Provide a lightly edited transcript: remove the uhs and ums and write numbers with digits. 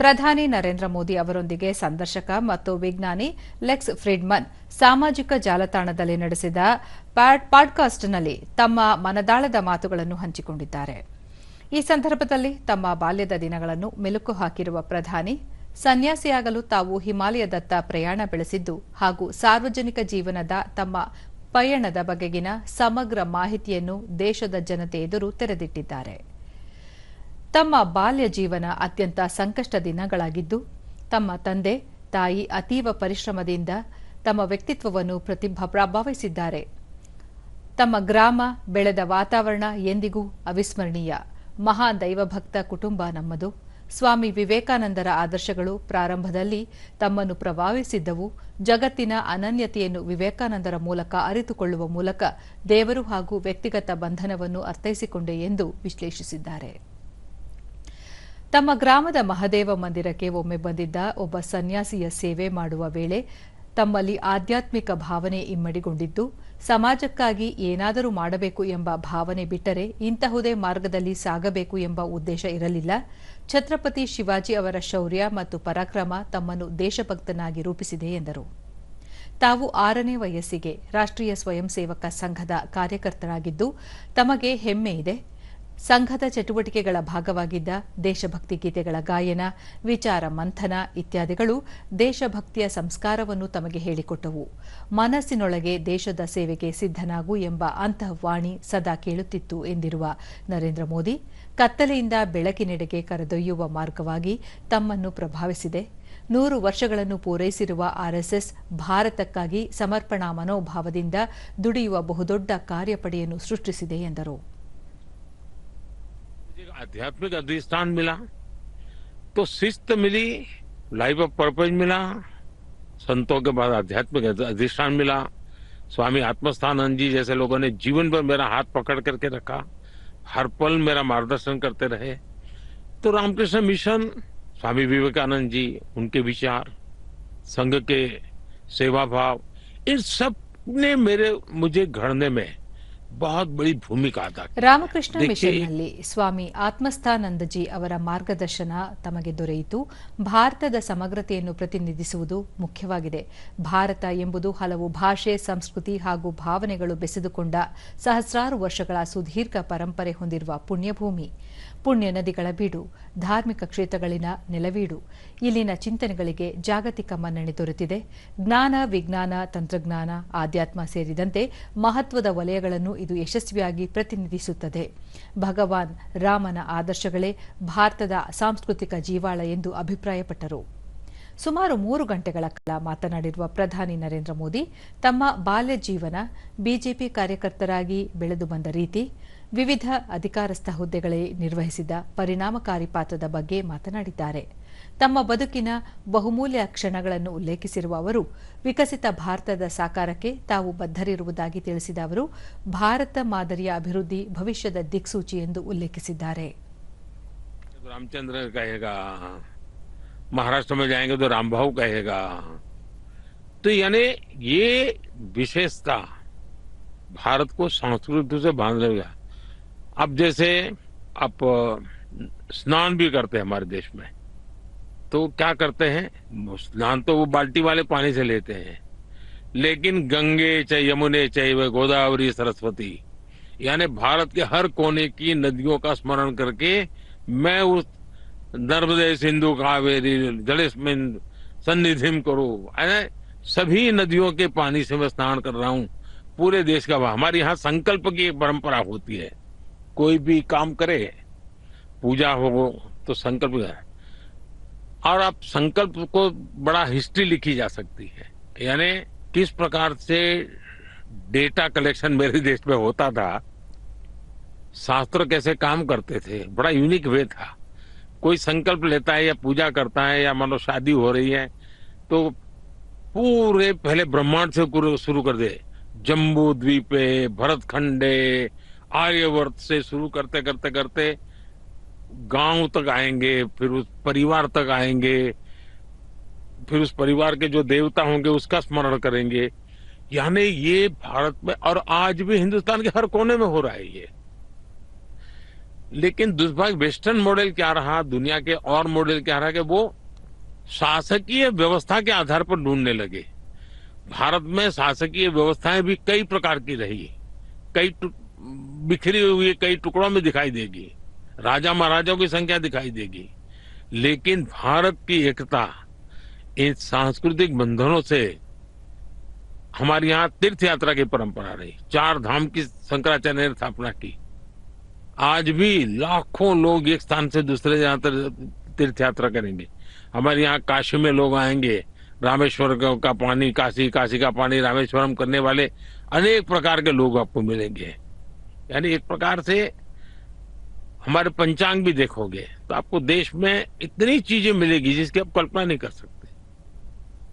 ಪ್ರಧಾನಿ ನರೇಂದ್ರ ಮೋದಿ ಅವರೊಂದಿಗೆ ಸಂದರ್ಶಕ ಮತ್ತು ವಿಜ್ಞಾನಿ ಲೆಕ್ಸ್ ಫ್ರಿಡ್ಮನ್ ಸಾಮಾಜಿಕ ಜಾಲತಾಣದಲ್ಲಿ ನಡೆಸಿದ ಪಾಡ್ಕಾಸ್ಟ್ನಲ್ಲಿ ತಮ್ಮ ಮನದಾಳದ ಮಾತುಗಳನ್ನು ಹಂಚಿಕೊಂಡಿದ್ದಾರೆ. ಈ ಸಂದರ್ಭದಲ್ಲಿ ತಮ್ಮ ಬಾಲ್ಯದ ದಿನಗಳನ್ನು ಮೆಲುಕು ಹಾಕಿರುವ ಪ್ರಧಾನಿ, ಸನ್ಯಾಸಿಯಾಗಲು ತಾವು ಹಿಮಾಲಯದತ್ತ ಪ್ರಯಾಣ ಬೆಳೆಸಿದ್ದು ಹಾಗೂ ಸಾರ್ವಜನಿಕ ಜೀವನದ ತಮ್ಮ ಪಯಣದ ಬಗೆಗಿನ ಸಮಗ್ರ ಮಾಹಿತಿಯನ್ನು ದೇಶದ ಜನತೆ ಎದುರು ತೆರೆದಿಟ್ಟಿದ್ದಾರೆ. ತಮ್ಮ ಬಾಲ್ಯ ಜೀವನ ಅತ್ಯಂತ ಸಂಕಷ್ಟ ದಿನಗಳಾಗಿದ್ದು, ತಮ್ಮ ತಂದೆ ತಾಯಿ ಅತೀವ ಪರಿಶ್ರಮದಿಂದ ತಮ್ಮ ವ್ಯಕ್ತಿತ್ವವನ್ನು ಪ್ರಭಾವಿಸಿದ್ದಾರೆ. ತಮ್ಮ ಗ್ರಾಮ, ಬೆಳೆದ ವಾತಾವರಣ ಎಂದಿಗೂ ಅವಿಸ್ಮರಣೀಯ. ಮಹಾನ್ ದೈವಭಕ್ತ ಕುಟುಂಬ ನಮ್ಮದು. ಸ್ವಾಮಿ ವಿವೇಕಾನಂದರ ಆದರ್ಶಗಳು ಪ್ರಾರಂಭದಲ್ಲಿ ತಮ್ಮನ್ನು ಪ್ರಭಾವಿಸಿದ್ದವು. ಜಗತ್ತಿನ ಅನನ್ಯತೆಯನ್ನು ವಿವೇಕಾನಂದರ ಮೂಲಕ ಅರಿತುಕೊಳ್ಳುವ ಮೂಲಕ ದೇವರು ಹಾಗೂ ವ್ಯಕ್ತಿಗತ ಬಂಧನವನ್ನು ಅರ್ಥೈಸಿಕೊಂಡೆ ಎಂದು ವಿಶ್ಲೇಷಿಸಿದ್ದಾರೆ. ತಮ್ಮ ಗ್ರಾಮದ ಮಹದೇವ ಮಂದಿರಕ್ಕೆ ಒಮ್ಮೆ ಬಂದಿದ್ದ ಒಬ್ಬ ಸನ್ಯಾಸಿಯ ಸೇವೆ ಮಾಡುವ ವೇಳೆ ತಮ್ಮಲ್ಲಿ ಆಧ್ಯಾತ್ಮಿಕ ಭಾವನೆ ಇಮ್ಮಡಿಗೊಂಡಿದ್ದು, ಸಮಾಜಕ್ಕಾಗಿ ಏನಾದರೂ ಮಾಡಬೇಕು ಎಂಬ ಭಾವನೆ ಬಿಟ್ಟರೆ ಇಂತಹುದೇ ಮಾರ್ಗದಲ್ಲಿ ಸಾಗಬೇಕು ಎಂಬ ಉದ್ದೇಶ ಇರಲಿಲ್ಲ. ಛತ್ರಪತಿ ಶಿವಾಜಿ ಅವರ ಶೌರ್ಯ ಮತ್ತು ಪರಾಕ್ರಮ ತಮ್ಮನ್ನು ದೇಶಭಕ್ತನಾಗಿ ರೂಪಿಸಿದೆ ಎಂದರು. ತಾವು 6ನೇ ವಯಸ್ಸಿಗೆ ರಾಷ್ಟ್ರೀಯ ಸ್ವಯಂ ಸೇವಕ ಸಂಘದ ಕಾರ್ಯಕರ್ತರಾಗಿದ್ದು ತಮಗೆ ಹೆಮ್ಮೆ ಇದೆ. ಸಂಘದ ಚಟುವಟಿಕೆಗಳ ಭಾಗವಾಗಿದ್ದ ದೇಶಭಕ್ತಿ ಗೀತೆಗಳ ಗಾಯನ, ವಿಚಾರ ಮಂಥನ ಇತ್ಯಾದಿಗಳು ದೇಶಭಕ್ತಿಯ ಸಂಸ್ಕಾರವನ್ನು ತಮಗೆ ಹೇಳಿಕೊಟ್ಟವು. ಮನಸ್ಸಿನೊಳಗೆ ದೇಶದ ಸೇವೆಗೆ ಸಿದ್ಧನಾಗು ಎಂಬ ಅಂತಃವಾಣಿ ಸದಾ ಕೇಳುತ್ತಿತ್ತು ಎಂದಿರುವ ನರೇಂದ್ರ ಮೋದಿ, ಕತ್ತಲೆಯಿಂದ ಬೆಳಕಿನೆಡೆಗೆ ಕರೆದೊಯ್ಯುವ ಮಾರ್ಗವಾಗಿ ತಮ್ಮನ್ನು ಪ್ರಭಾವಿಸಿದೆ. 100 ವರ್ಷಗಳನ್ನು ಪೂರೈಸಿರುವ ಆರ್ಎಸ್ಎಸ್ ಭಾರತಕ್ಕಾಗಿ ಸಮರ್ಪಣಾ ಮನೋಭಾವದಿಂದ ದುಡಿಯುವ ಬಹುದೊಡ್ಡ ಕಾರ್ಯಪಡೆಯನ್ನು ಸೃಷ್ಟಿಸಿದೆ ಎಂದರು. आध्यात्मिक अधिष्ठान मिला तो शिस्त मिली, लाइफ ऑफ पर्पज मिला, संतों के बाद आध्यात्मिक अधिष्ठान मिला. स्वामी आत्मस्थानंद जी जैसे लोगों ने जीवन भर मेरा हाथ पकड़ करके रखा, हर पल मेरा मार्गदर्शन करते रहे. तो रामकृष्ण मिशन, स्वामी विवेकानंद जी, उनके विचार, संघ के सेवा भाव, इन सब ने मुझे घड़ने में बहुत बड़ी भूमिका अदा की. ರಾಮಕೃಷ್ಣ ಮಿಷನ್ನಲ್ಲಿ ಸ್ವಾಮಿ ಆತ್ಮಸ್ಥಾನಂದಜಿ ಅವರ ಮಾರ್ಗದರ್ಶನ ತಮಗೆ ದೊರೆಯಿತು. ಭಾರತದ ಸಮಗ್ರತೆಯನ್ನು ಪ್ರತಿನಿಧಿಸುವುದು ಮುಖ್ಯವಾಗಿದೆ. ಭಾರತ ಎಂಬುದು ಹಲವು ಭಾಷೆ, ಸಂಸ್ಕೃತಿ ಹಾಗೂ ಭಾವನೆಗಳು ಬೆಸೆದುಕೊಂಡ ಸಹಸ್ರಾರು ವರ್ಷಗಳ ಸುದೀರ್ಘ ಪರಂಪರೆ ಹೊಂದಿರುವ ಪುಣ್ಯಭೂಮಿ, ಪುಣ್ಯ ನದಿಗಳ ಬೀಡು, ಧಾರ್ಮಿಕ ಕ್ಷೇತ್ರಗಳಿನ ನೆಲವೀಡು. ಇಲ್ಲಿನ ಚಿಂತನೆಗಳಿಗೆ ಜಾಗತಿಕ ಮನ್ನಣೆ ದೊರೆತಿದೆ. ಜ್ಞಾನ, ವಿಜ್ಞಾನ, ತಂತ್ರಜ್ಞಾನ, ಆಧ್ಯಾತ್ಮ ಸೇರಿದಂತೆ ಮಹತ್ವದ ವಲಯಗಳನ್ನು ಇದು ಯಶಸ್ವಿಯಾಗಿ ಪ್ರತಿನಿಧಿಸುತ್ತದೆ. ಭಗವಾನ್ ರಾಮನ ಆದರ್ಶಗಳೇ ಭಾರತದ ಸಾಂಸ್ಕೃತಿಕ ಜೀವಾಳ ಎಂದು ಅಭಿಪ್ರಾಯಪಟ್ಟರು. ಸುಮಾರು 3 ಗಂಟೆಗಳ ಕಾಲ ಮಾತನಾಡಿರುವ ಪ್ರಧಾನಿ ನರೇಂದ್ರ ಮೋದಿ, ತಮ್ಮ ಬಾಲ್ಯ ಜೀವನ, ಬಿಜೆಪಿ ಕಾರ್ಯಕರ್ತರಾಗಿ ಬೆಳೆದು ಬಂದ ರೀತಿ, ವಿವಿಧ ಅಧಿಕಾರಸ್ಥ ಹುದ್ದೆಗಳೇ ನಿರ್ವಹಿಸಿದ ಪರಿಣಾಮಕಾರಿ ಪಾತ್ರದ ಬಗ್ಗೆ ಮಾತನಾಡಿದ್ದಾರೆ. ತಮ್ಮ ಬದುಕಿನ ಬಹುಮೂಲ್ಯ ಕ್ಷಣಗಳನ್ನು ಉಲ್ಲೇಖಿಸಿರುವ ಅವರು, ವಿಕಸಿತ ಭಾರತದ ಸಾಕಾರಕ್ಕೆ ತಾವು ಬದ್ಧರಿರುವುದಾಗಿ ತಿಳಿಸಿದ ಅವರು, ಭಾರತ ಮಾದರಿಯ ಅಭಿವೃದ್ಧಿ ಭವಿಷ್ಯದ ದಿಕ್ಸೂಚಿ ಎಂದು ಉಲ್ಲೇಖಿಸಿದ್ದಾರೆ. रामचंद्र कहेगा, महाराष्ट्र में जाएंगे तो रामभाऊ कहेगा. तो यानी ये विशेषता भारत को संस्कृति से बांध लेगा. अब जैसे आप स्नान भी करते हैं हमारे देश में, तो क्या करते हैं, स्नान तो वो बाल्टी वाले पानी से लेते हैं, लेकिन गंगे चाहे यमुने चाहे गोदावरी सरस्वती, यानी भारत के हर कोने की नदियों का स्मरण करके मैं उस नर्मदे सिंधु कावेरी जलेस्मिन सन्निधिम करो, सभी नदियों के पानी से मैं स्नान कर रहा हूँ. पूरे देश का, हमारे यहाँ संकल्प की एक परंपरा होती है. कोई भी काम करे, पूजा हो तो संकल्प, और आप संकल्प को बड़ा हिस्ट्री लिखी जा सकती है. यानी किस प्रकार से डेटा कलेक्शन मेरे देश में होता था, शास्त्र कैसे काम करते थे, बड़ा यूनिक वे था. कोई संकल्प लेता है या पूजा करता है या मान लो शादी हो रही है, तो पूरे पहले ब्रह्मांड से शुरू कर दे, जम्बू द्वीपे, भरतखंडे, आर्यवर्त से शुरू करते करते करते गांव तक आएंगे, फिर उस परिवार तक आएंगे, फिर उस परिवार के जो देवता होंगे उसका स्मरण करेंगे. यानी ये भारत में और आज भी हिंदुस्तान के हर कोने में हो रहा है. ये लेकिन दुर्भाग्य वेस्टर्न मॉडल क्या रहा, दुनिया के और मॉडल क्या रहा कि वो शासकीय व्यवस्था के आधार पर ढूंढने लगे। भारत में शासकीय व्यवस्थाएं भी कई प्रकार की रही, बिखरी हुई कई टुकड़ों में दिखाई देगी, राजा महाराजाओं की संख्या दिखाई देगी, लेकिन भारत की एकता इन सांस्कृतिक बंधनों से हमारे यहाँ तीर्थ यात्रा की परंपरा रही, 4 धाम की शंकराचार्य ने स्थापना की। आज भी लाखों लोग एक स्थान से दूसरे तीर्थ यात्रा करेंगे। हमारे यहाँ काशी में लोग आएंगे, रामेश्वर का पानी काशी, काशी का पानी रामेश्वरम करने वाले अनेक प्रकार के लोग आपको मिलेंगे। यानी एक प्रकार से हमारे पंचांग भी देखोगे तो आपको देश में इतनी चीजें मिलेगी जिसकी आप कल्पना नहीं कर सकते।